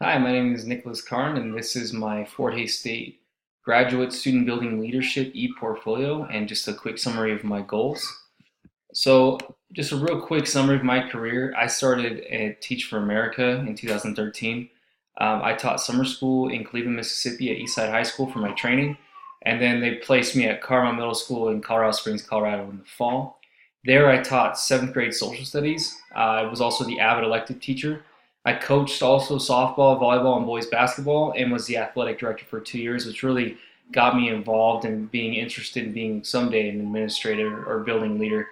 Hi, my name is Nicholas Karn, and this is my Fort Hays State Graduate Student Building Leadership e-portfolio and just a quick summary of my goals. So, just a real quick summary of my career. I started at Teach for America in 2013. I taught summer school in Cleveland, Mississippi at Eastside High School for my training, and then they placed me at Karn Middle School in Colorado Springs, Colorado in the fall. There, I taught seventh grade social studies. I was also the avid elective teacher. I coached also softball, volleyball, and boys basketball, and was the athletic director for 2 years, which really got me involved in being interested in being someday an administrator or building leader.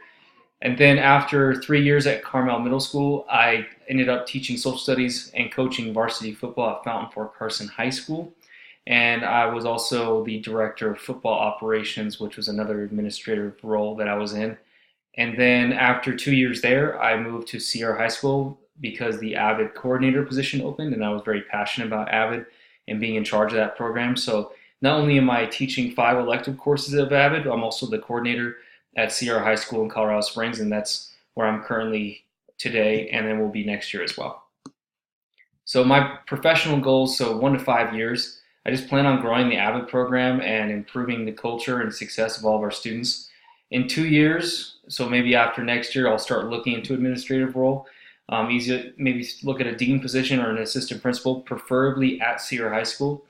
And then after 3 years at Carmel Middle School, I ended up teaching social studies and coaching varsity football at Fountain Fort Carson High School. And I was also the director of football operations, which was another administrative role that I was in. And then after 2 years there, I moved to Sierra High School because the AVID coordinator position opened, and I was very passionate about AVID and being in charge of that program. So not only am I teaching 5 elective courses of AVID, I'm also the coordinator at Sierra High School in Colorado Springs, and that's where I'm currently today, and then will be next year as well. So my professional goals, so 1 to 5 years, I just plan on growing the AVID program and improving the culture and success of all of our students. In 2 years, so maybe after next year, I'll start looking into administrative role. Easy, maybe look at a dean position or an assistant principal, preferably at Sierra High School.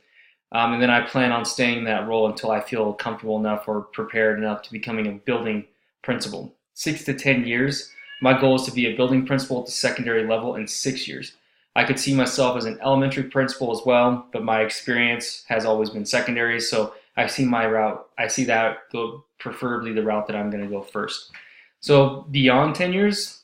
And then I plan on staying in that role until I feel comfortable enough or prepared enough to becoming a building principal. 6 to 10 years, my goal is to be a building principal at the secondary level in 6 years. I could see myself as an elementary principal as well, but my experience has always been secondary, so I see my route. I see that go preferably the route that I'm going to go first. So beyond 10 years,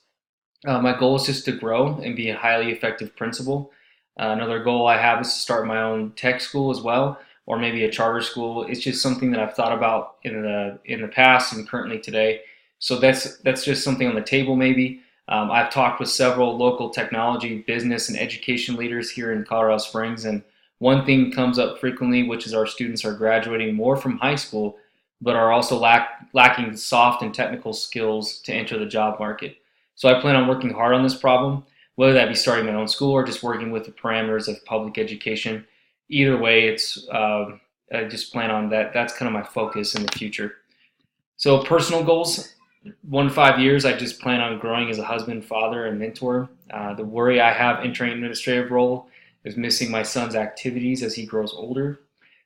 my goal is just to grow and be a highly effective principal. Another goal I have is to start my own tech school as well, or maybe a charter school. It's just something that I've thought about in the past and currently today. So that's just something on the table maybe. I've talked with several local technology, business, and education leaders here in Colorado Springs, and one thing comes up frequently, which is our students are graduating more from high school, but are also lacking soft and technical skills to enter the job market. So I plan on working hard on this problem, whether that be starting my own school or just working with the parameters of public education. Either way, I just plan on that. That's kind of my focus in the future. So personal goals, 1 to 5 years, I just plan on growing as a husband, father, and mentor. The worry I have entering an administrative role is missing my son's activities as he grows older.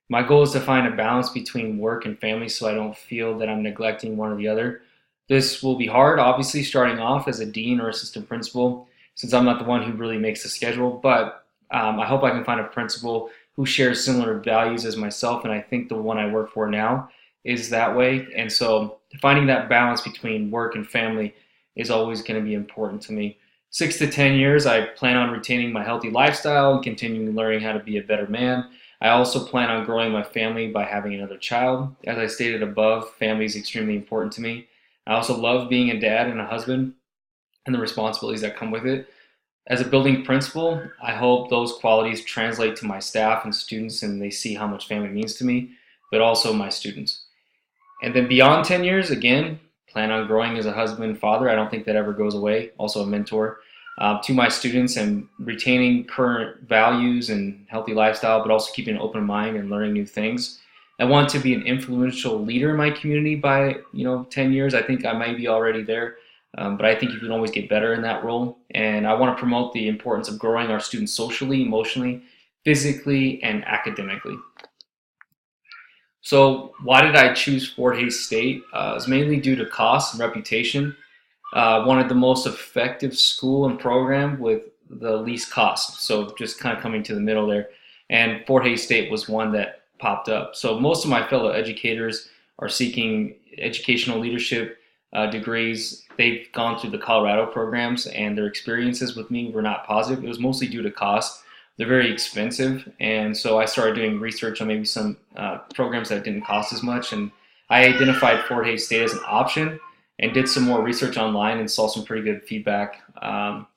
My goal is to find a balance between work and family so I don't feel that I'm neglecting one or the other. This will be hard, obviously, starting off as a dean or assistant principal, since I'm not the one who really makes the schedule, but I hope I can find a principal who shares similar values as myself, and I think the one I work for now is that way. And so finding that balance between work and family is always going to be important to me. 6 to 10 years, I plan on retaining my healthy lifestyle and continuing learning how to be a better man. I also plan on growing my family by having another child. As I stated above, family is extremely important to me. I also love being a dad and a husband and the responsibilities that come with it. As a building principal, I hope those qualities translate to my staff and students and they see how much family means to me, but also my students. And then beyond 10 years, again, plan on growing as a husband and father. I don't think that ever goes away. Also a mentor to my students and retaining current values and healthy lifestyle, but also keeping an open mind and learning new things. I want to be an influential leader in my community by 10 years. I think I might be already there, but I think you can always get better in that role. And I want to promote the importance of growing our students socially, emotionally, physically, and academically. So why did I choose Fort Hays State? It's mainly due to cost and reputation. Wanted the most effective school and program with the least cost. So just kind of coming to the middle there. And Fort Hays State was one that popped up. So most of my fellow educators are seeking educational leadership degrees. They've gone through the Colorado programs and their experiences with me were not positive. It was mostly due to cost. They're very expensive, and so I started doing research on maybe some programs that didn't cost as much, and I identified Fort Hays State as an option and did some more research online and saw some pretty good feedback.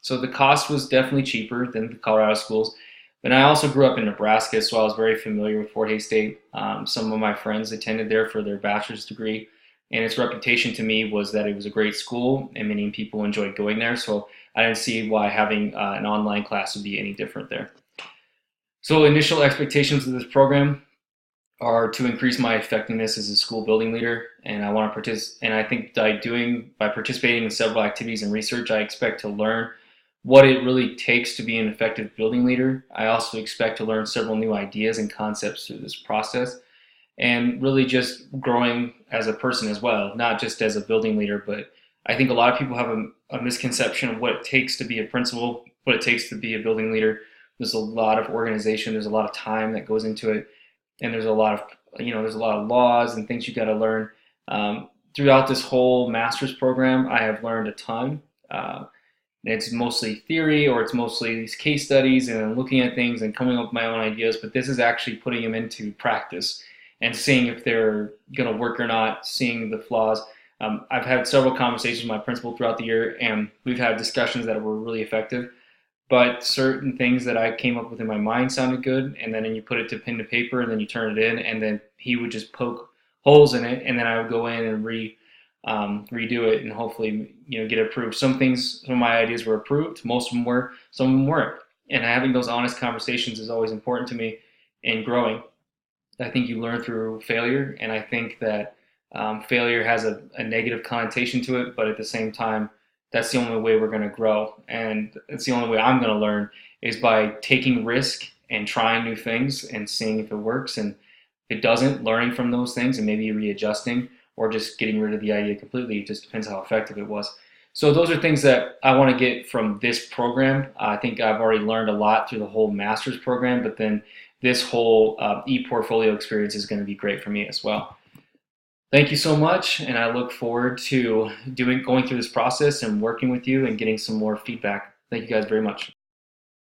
So the cost was definitely cheaper than the Colorado schools, but I also grew up in Nebraska, so I was very familiar with Fort Hays State. Some of my friends attended there for their bachelor's degree, and its reputation to me was that it was a great school and many people enjoyed going there, so I didn't see why having an online class would be any different there. So initial expectations of this program are to increase my effectiveness as a school building leader, and I want to participate. And I think by participating in several activities and research, I expect to learn what it really takes to be an effective building leader. I also expect to learn several new ideas and concepts through this process, and really just growing as a person as well, not just as a building leader. But I think a lot of people have a misconception of what it takes to be a principal, what it takes to be a building leader. There's a lot of organization, there's a lot of time that goes into it, and there's a lot of there's a lot of laws and things you got to learn. Throughout this whole master's program, I have learned a ton. It's mostly theory, or it's mostly these case studies and looking at things and coming up with my own ideas, but this is actually putting them into practice and seeing if they're going to work or not, seeing the flaws. I've had several conversations with my principal throughout the year, and we've had discussions that were really effective. But certain things that I came up with in my mind sounded good, and then you put it to pen to paper, and then you turn it in, and then he would just poke holes in it, and then I would go in and redo it, and hopefully get it approved. Some of my ideas were approved, most of them were, some of them weren't. And having those honest conversations is always important to me in growing. I think you learn through failure, and I think that failure has a negative connotation to it, but at the same time, that's the only way we're going to grow, and it's the only way I'm going to learn is by taking risk and trying new things and seeing if it works, and if it doesn't, learning from those things and maybe readjusting or just getting rid of the idea completely. It just depends how effective it was. So those are things that I want to get from this program. I think I've already learned a lot through the whole master's program, but then this whole e-portfolio experience is going to be great for me as well. Thank you so much, and I look forward to going through this process and working with you and getting some more feedback. Thank you guys very much.